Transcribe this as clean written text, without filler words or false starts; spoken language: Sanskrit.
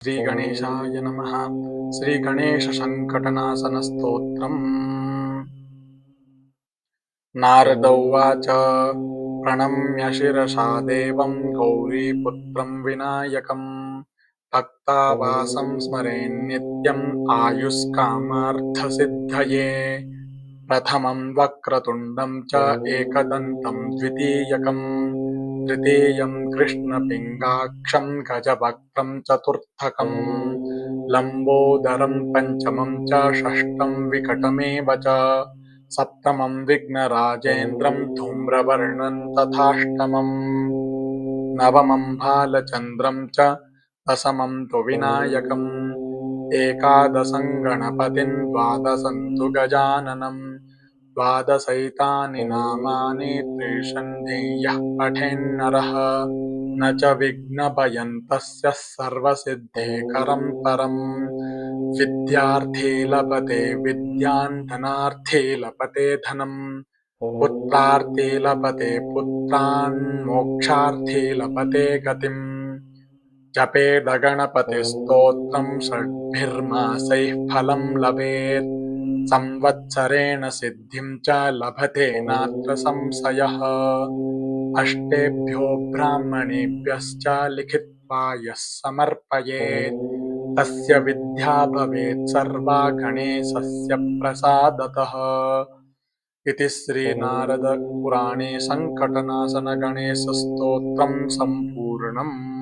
श्रीगणेशाय नमः। श्रीगणेशसङ्कटनाशनस्तोत्रम्। नारद उवाच प्रणम्य शिरसा देवं गौरीपुत्रं विनायकं भक्तावासं स्मरेन्नित्यम् आयुष्कामार्थसिद्धये। प्रथमं वक्रतुण्डं च एकदन्तं द्वितीयकं तृतीयं कृष्णपिङ्गाक्षं गजवक्त्रं चतुर्थकं लम्बोदरं पञ्चमं च षष्ठं विकटमेव च सप्तमं विघ्नराजेन्द्रं धूम्रवर्णं तथाष्टमं नवमं भालचन्द्रं च दशमं तु विनायकम् एकादशं गणपतिं द्वादशं तु गजाननं द्वादशैतानि नामानि त्रिसन्ध्यः पठेन्नरः न च विघ्नभयं तस्य सर्वसिद्धेकरं परम् विद्यार्थी लभते विद्यां धनार्थी लभते धनम् पुत्रार्थी लभते पुत्रान् मोक्षार्थी लभते गतिम् जपेदगणपतिस्तोत्रं षड्भिर्मासैः फलं लभेत् संवत्सरेण सिद्धिं च लभते नात्र संशयः अष्टेभ्यो ब्राह्मणेभ्यश्च लिखित्वा यः समर्पयेत् तस्य विद्या भवेत् सर्वा गणेशस्य प्रसादतः। इति श्रीनारदपुराणे सङ्कटनाशनगणेशस्तोत्रं सम्पूर्णम्।